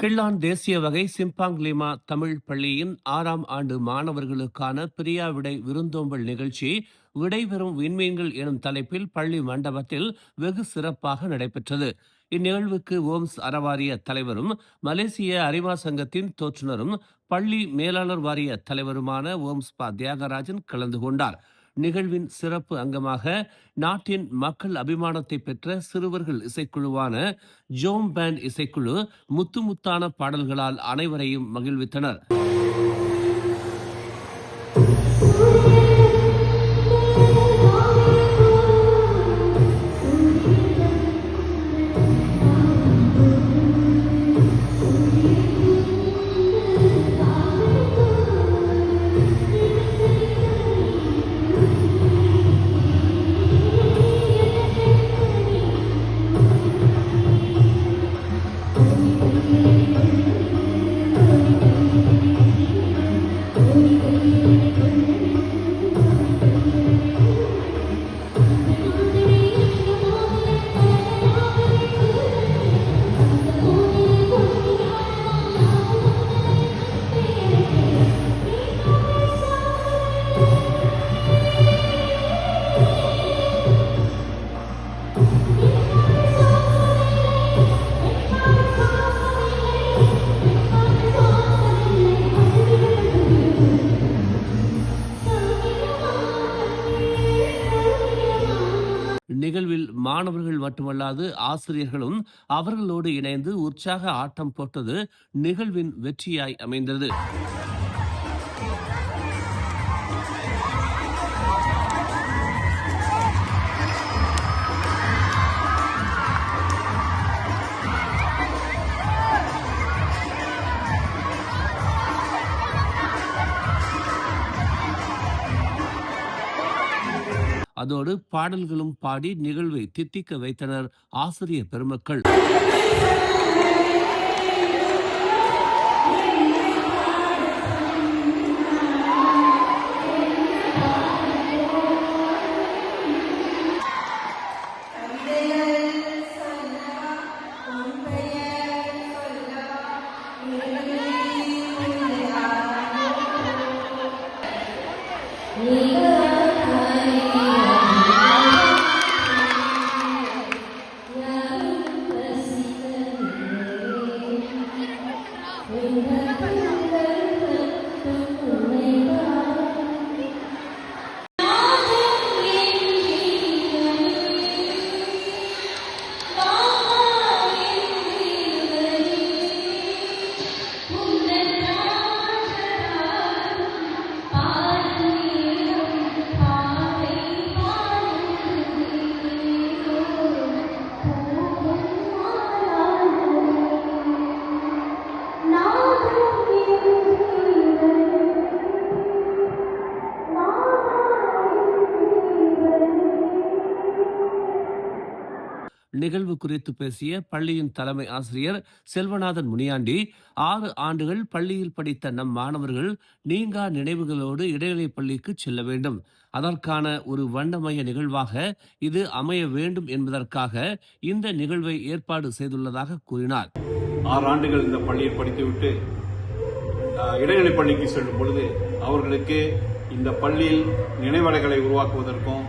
Klang தேசிய வகை சிம்பாங்லிமா தமிழ் பள்ளியின் 6ஆம் ஆண்டு மாணவர்களுக்கான பிரியாவிடை விருந்தோம்பல் நிகழ்ச்சி விடைபெறும் விண்மீன்கள் எனும் தலைப்பில் பள்ளி மண்டபத்தில் வெகு சிறப்பாக நடைபெற்றது. இந்நிகழ்வுக்கு ஓம்ஸ் அறவாரிய தலைவரும் மலேசிய அறிவா சங்கத்தின் தோற்றுநரும் பள்ளி மேலாளர் வாரிய தலைவருமான ஓம்ஸ் பா தியாகராஜன் கலந்து கொண்டார். நிகழ்வின் சிறப்பு அங்கமாக நாட்டின் மக்கள் அபிமானத்தை பெற்ற சிறுவர்கள் இசைக்குழுவான ஜோம் பேண்ட் இசைக்குழு முத்து முத்தான பாடல்களால் அனைவரையும் மகிழ்வித்தனர். நிகழ்வில் மாணவர்கள் மட்டுமல்லாது ஆசிரியர்களும் அவர்களோடு இணைந்து உற்சாக ஆட்டம் போட்டது நிகழ்வின் வெற்றியாய் அமைந்தது. அதோடு பாடல்களும் பாடி நிகழ்வை தித்திக்க வைத்தனர் ஆசிரிய பெருமக்கள். நிகழ்வு குறித்து பேசிய பள்ளியின் தலைமை ஆசிரியர் செல்வநாதன் முனியாண்டி, 6 ஆண்டுகள் பள்ளியில் படித்த நம் மாணவர்கள் நீங்கா நினைவுகளோடு இடைநிலை பள்ளிக்கு செல்ல வேண்டும். அதற்கான ஒரு வண்ணமய நிகழ்வாக இது அமைய வேண்டும் என்பதற்காக இந்த நிகழ்வை ஏற்பாடு செய்துள்ளதாக கூறினார். 6 ஆண்டுகள் இந்த பள்ளியில் படித்துவிட்டு இடைநிலை பள்ளிக்கு செல்லும் பொழுது அவர்களுக்கு இந்த பள்ளியில் நினைவலைகளை உருவாக்குவதற்கும்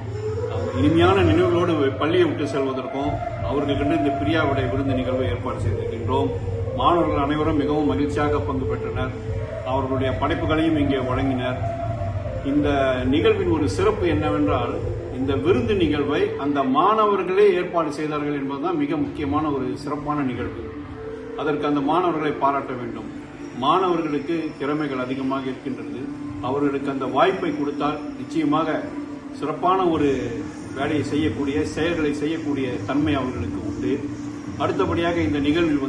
இனிமையான நினைவுகளோடு பள்ளியை விட்டு செல்வதற்கும் அவர்களுக்கு இந்த பிரியாவிடை விருந்து நிகழ்வை ஏற்பாடு செய்திருக்கின்றோம். மாணவர்கள் அனைவரும் மிகவும் மகிழ்ச்சியாக பங்கு பெற்றனர். அவர்களுடைய படைப்புகளையும் இங்கே வழங்கினர். இந்த நிகழ்வின் ஒரு சிறப்பு என்னவென்றால், இந்த விருந்து நிகழ்வை அந்த மாணவர்களே ஏற்பாடு செய்தார்கள் என்பதுதான் மிக முக்கியமான ஒரு சிறப்பான நிகழ்வு. அதற்கு அந்த மாணவர்களை பாராட்ட வேண்டும். மாணவர்களுக்கு திறமைகள் அதிகமாக இருக்கின்றது. அவர்களுக்கு அந்த வாய்ப்பை கொடுத்தால் நிச்சயமாக சிறப்பான ஒரு வேலையை செய்யக்கூடிய செயல்களை செய்யக்கூடிய தன்மை அவர்களுக்கு உண்டு. அடுத்தபடியாக இந்த நிகழ்வில்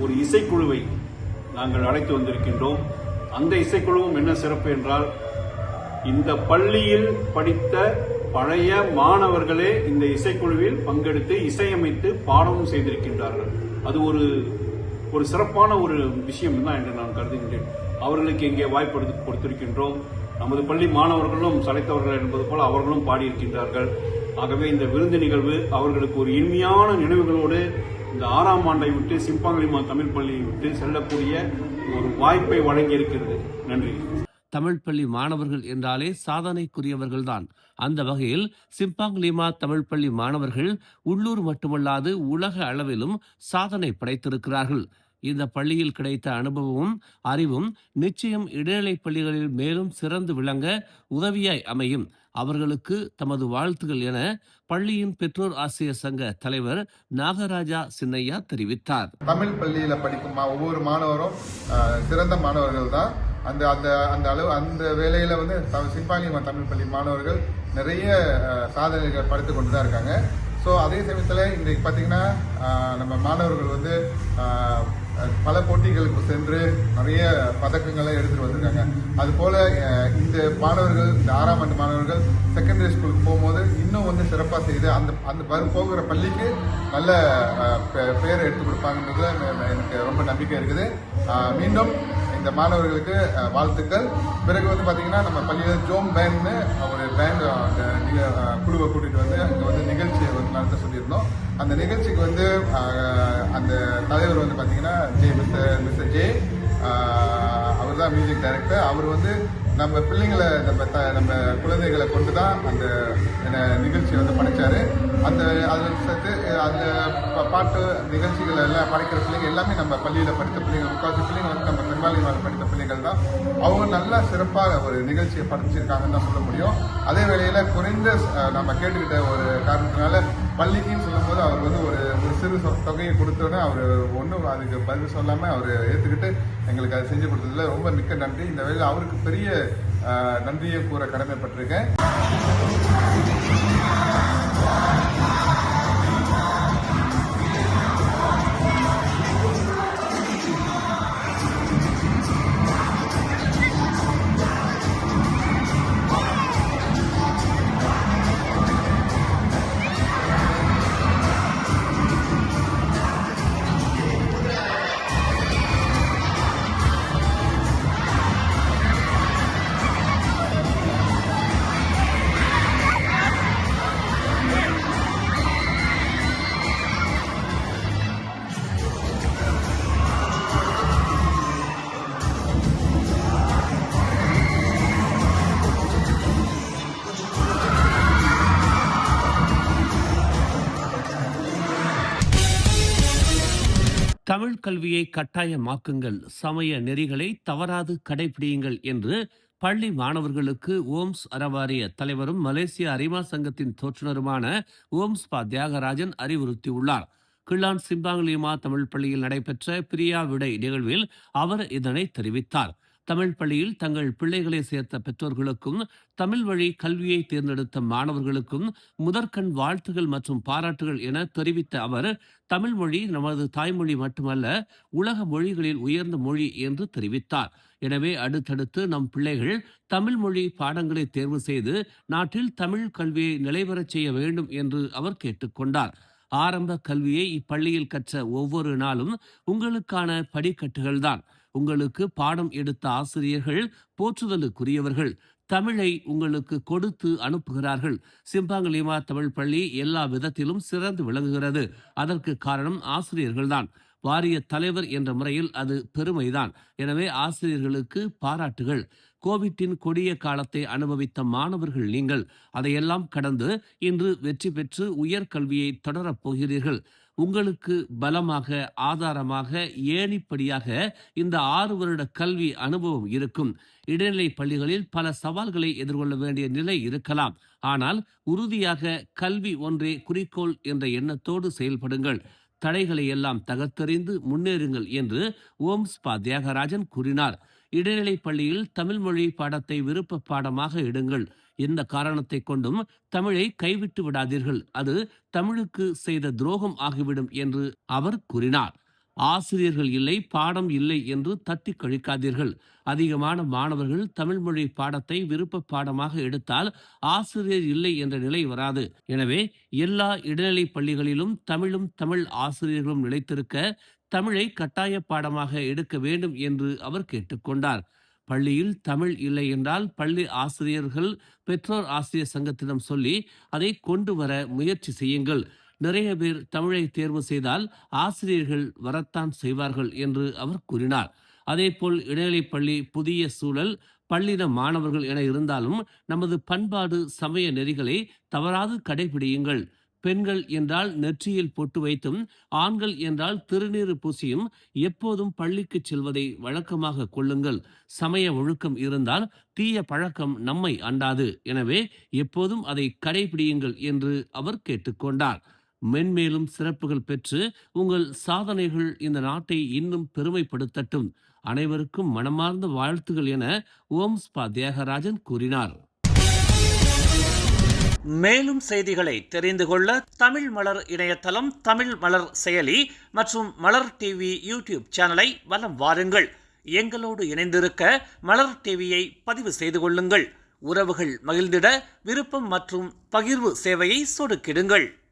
ஒரு இசைக்குழுவை நாங்கள் அழைத்து வந்திருக்கின்றோம். அந்த இசைக்குழுவும் என்ன சிறப்பு என்றால், இந்த பள்ளியில் படித்த பழைய மாணவர்களே இந்த இசைக்குழுவில் பங்கெடுத்து இசையமைத்து பாடவும் செய்திருக்கின்றார்கள். அது ஒரு சிறப்பான ஒரு விஷயம் தான் என்று நான் கருதுகின்றேன். அவர்களுக்கு இங்கே வாய்ப்பு கொடுத்திருக்கின்றோம். நமது பள்ளி மாணவர்களும் சளைத்தவர்கள் என்பது போல அவர்களும் பாடியிருக்கின்றார்கள். ஆகவே இந்த விருந்து நிகழ்வு அவர்களுக்கு ஒரு இனிமையான நினைவுகளோடு இந்த 6ஆம் ஆண்டை விட்டு சிம்பாங்கிலிமா தமிழ் பள்ளியை விட்டு செல்லக்கூடிய ஒரு வாய்ப்பை வழங்கி இருக்கிறது. நன்றி. தமிழ் பள்ளி மாணவர்கள் என்றாலே சாதனைக்குரியவர்கள்தான். அந்த வகையில் சிம்பாங் லிமா தமிழ் பள்ளி மாணவர்கள் உள்ளூர் மட்டுமல்லாது உலக அளவிலும் சாதனை படைத்திருக்கிறார்கள். இந்த பள்ளியில் கிடைத்த அனுபவமும் அறிவும் நிச்சயம் இடைநிலை பள்ளிகளில் மேலும் சிறந்து விளங்க உதவியாய் அமையும். அவர்களுக்கு தமது வாழ்த்துகள் என பள்ளியின் பெற்றோர் ஆசிரியர் சங்க தலைவர் நாகராஜா சின்னையா தெரிவித்தார். தமிழ் பள்ளியில படிக்கும் ஒவ்வொரு மாணவரும் சிறந்த மாணவர்கள் தான். அந்த அந்த அந்த அளவு அந்த வேலையில வந்து சிம்பாங்கிலிமா தமிழ் பள்ளி மாணவர்கள் நிறைய சாதனைகள் படுத்து கொண்டு தான் இருக்காங்க. ஸோ அதே சமயத்தில் இன்றைக்கு பார்த்தீங்கன்னா நம்ம மாணவர்கள் வந்து பல போட்டிகளுக்கு சென்று நிறைய பதக்கங்களை எடுத்துட்டு வந்திருக்காங்க. அது போல இந்த மாணவர்கள், இந்த 6ஆம் ஆண்டு மாணவர்கள் செகண்டரி ஸ்கூலுக்கு போகும்போது இன்னும் வந்து சிறப்பாக செய்து அந்த அந்த போகிற பள்ளிக்கு நல்ல பெயர் எடுத்து கொடுப்பாங்கன்றது எனக்கு ரொம்ப நம்பிக்கை இருக்குது. மீண்டும் இந்த மாணவர்களுக்கு வாழ்த்துக்கள். பிறகு வந்து பார்த்தீங்கன்னா நம்ம பள்ளியில் ஜோம் பேண்ட்னு ஒரு பேண்ட் குழுவை கூட்டிகிட்டு வந்து அங்கே வந்து நிகழ்ச்சியை வந்து நடத்த சொல்லியிருந்தோம். அந்த நிகழ்ச்சிக்கு வந்து அந்த தலைவர் வந்து பார்த்தீங்கன்னா மிஸ்டர் ஜே, அவர் தான் மியூசிக் டைரக்டர். அவர் வந்து நம்ம பிள்ளைங்களை நம்ம குழந்தைகளை கொண்டு தான் அந்த நிகழ்ச்சியை வந்து படைச்சாரு. அந்த அதில் சேர்த்து அதில் பாட்டு நிகழ்ச்சிகள் எல்லாம் படைக்கிற பிள்ளைங்க எல்லாமே நம்ம பள்ளியில் படித்த பிள்ளைங்க, முக்கால்வாசி பிள்ளைங்க வந்து நம்ம பெரும்பாலும் படித்த பிள்ளைகள் தான். அவங்க நல்லா சிறப்பாக ஒரு நிகழ்ச்சியை படைச்சிருக்காங்கன்னு தான் சொல்ல முடியும். அதே வேளையில் குறைந்த நம்ம கேட்டுக்கிட்ட ஒரு காரணத்தினால பள்ளிக்குன்னு சொல்லும்போது அவர் வந்து ஒரு சிறு தொகையை கொடுத்தோன்னே அவர் ஒன்றும் அதுக்கு பதில் சொல்லாமல் அவர் ஏற்றுக்கிட்டு எங்களுக்கு அதை செஞ்சு கொடுத்ததுல ரொம்ப மிக்க நன்றி. இந்த வேளையில் அவருக்கு பெரிய நன்றியை கூற கடமைப்பட்டிருக்கேன். தமிழ் கல்வியை கட்டாயமாக்குங்கள், சமய நெறிகளை தவறாது கடைபிடியுங்கள் என்று பள்ளி மாணவர்களுக்கு ஓம்ஸ் அறவாரிய தலைவரும் மலேசிய அரிமா சங்கத்தின் தோற்றுநருமான ஓம்ஸ் பா தியாகராஜன் அறிவுறுத்தியுள்ளார். கிள்ளான் சிம்பாங்லிமா தமிழ் பள்ளியில் நடைபெற்ற பிரியா விடை நிகழ்வில் அவர் இதனை தெரிவித்தார். தமிழ் பள்ளியில் தங்கள் பிள்ளைகளை சேர்த்த பெற்றோர்களுக்கும் தமிழ் வழி கல்வியை தேர்ந்தெடுத்த மாணவர்களுக்கும் முதற்கண் வாழ்த்துகள் மற்றும் பாராட்டுகள் என தெரிவித்த அவர், தமிழ் மொழி நமது தாய்மொழி மட்டுமல்ல, உலக மொழிகளில் உயர்ந்த மொழி என்று தெரிவித்தார். எனவே அடுத்தடுத்து நம் பிள்ளைகள் தமிழ் மொழி பாடங்களை தேர்வு செய்து நாட்டில் தமிழ் கல்வியை நிலைபெறச் செய்ய வேண்டும் என்று அவர் கேட்டுக்கொண்டார். ஆரம்ப கல்வியை இப்பள்ளியில் கற்ற ஒவ்வொரு நாளும் உங்களுக்கான படிக்கட்டுகள்தான். உங்களுக்கு பாடம் எடுத்த ஆசிரியர்கள் போற்றுதலுக்குரியவர்கள். தமிழை உங்களுக்கு கொடுத்து அனுப்புகிறார்கள். சிம்பாங்லிமா தமிழ் பள்ளி எல்லா விதத்திலும் சிறந்து விளங்குகிறது. அதற்கு காரணம் ஆசிரியர்கள்தான். வாரிய தலைவர் என்ற முறையில் அது பெருமைதான். எனவே ஆசிரியர்களுக்கு பாராட்டுகள். கோவிட்டின் கொடிய காலத்தை அனுபவித்த மாணவர்கள் நீங்கள். அதையெல்லாம் கடந்து இன்று வெற்றி பெற்று உயர்கல்வியை தொடரப் போகிறீர்கள். உங்களுக்கு பலமாக, ஆதாரமாக, ஏணிப்படியாக இந்த 6 வருட கல்வி அனுபவம் இருக்கும். இடைநிலை பள்ளிகளில் பல சவால்களை எதிர்கொள்ள வேண்டிய நிலை இருக்கலாம். ஆனால் உறுதியாக கல்வி ஒன்றே குறிக்கோள் என்ற எண்ணத்தோடு செயல்படுங்கள். தடைகளை எல்லாம் தகர்த்தெறிந்து முன்னேறுங்கள் என்று ஓம்ஸ் பா தியாகராஜன் கூறினார். இடைநிலை பள்ளியில் தமிழ் மொழி பாடத்தை விருப்ப பாடமாக எடுங்கள். எந்த காரணத்தை கொண்டும் தமிழை கைவிட்டு விடாதீர்கள். அது தமிழுக்கு செய்த துரோகம் ஆகிவிடும் என்று அவர் கூறினார். ஆசிரியர்கள் இல்லை, பாடம் இல்லை என்று தட்டி கழிக்காதீர்கள். அதிகமான மாணவர்கள் தமிழ் மொழி பாடத்தை விருப்ப பாடமாக எடுத்தால் ஆசிரியர் இல்லை என்ற நிலை வராது. எனவே எல்லா இடைநிலை பள்ளிகளிலும் தமிழும் தமிழ் ஆசிரியர்களும் நிலைத்திருக்க தமிழை கட்டாய பாடமாக எடுக்க வேண்டும் என்று அவர் கேட்டுக்கொண்டார். பள்ளியில் தமிழ் இல்லை என்றால் பள்ளி ஆசிரியர்கள் பெற்றோர் ஆசிரியர் சங்கத்திடம் சொல்லி அதை கொண்டு வர முயற்சி செய்யுங்கள். நிறைய பேர் தமிழை தேர்வு செய்தால் ஆசிரியர்கள் வரத்தான் செய்வார்கள் என்று அவர் கூறினார். அதேபோல் இடைநிலைப் பள்ளி புதிய சூழல், பள்ளின மாணவர்கள் என இருந்தாலும் நமது பண்பாடு சமய நெறிகளை தவறாது கடைபிடியுங்கள். பெண்கள் என்றால் நெற்றியில் பொட்டு வைத்தும், ஆண்கள் என்றால் திருநீறு பூசியும் எப்போதும் பள்ளிக்கு செல்வதை வழக்கமாக கொள்ளுங்கள். சமய ஒழுக்கம் இருந்தால் தீய பழக்கம் நம்மை அண்டாது. எனவே எப்போதும் அதை கடைபிடியுங்கள் என்று அவர் கேட்டுக்கொண்டார். மென்மேலும் சிறப்புகள் பெற்று உங்கள் சாதனைகள் இந்த நாட்டை இன்னும் பெருமைப்படுத்தட்டும். அனைவருக்கும் மனமார்ந்த வாழ்த்துகள் என ஓம்ஸ்பா தியாகராஜன் கூறினார். மேலும் செய்திகளை தெரிந்து கொள்ள தமிழ் மலர் இணையதளம், தமிழ் மலர் செயலி மற்றும் மலர் டிவி யூடியூப் சேனலை வலம் வாருங்கள். எங்களோடு இணைந்திருக்க மலர் டிவியை பதிவு செய்து கொள்ளுங்கள். உறவுகள் மகிழ்ந்திட விருப்பம் மற்றும் பகிர்வு சேவையை சொடுக்கிடுங்கள்.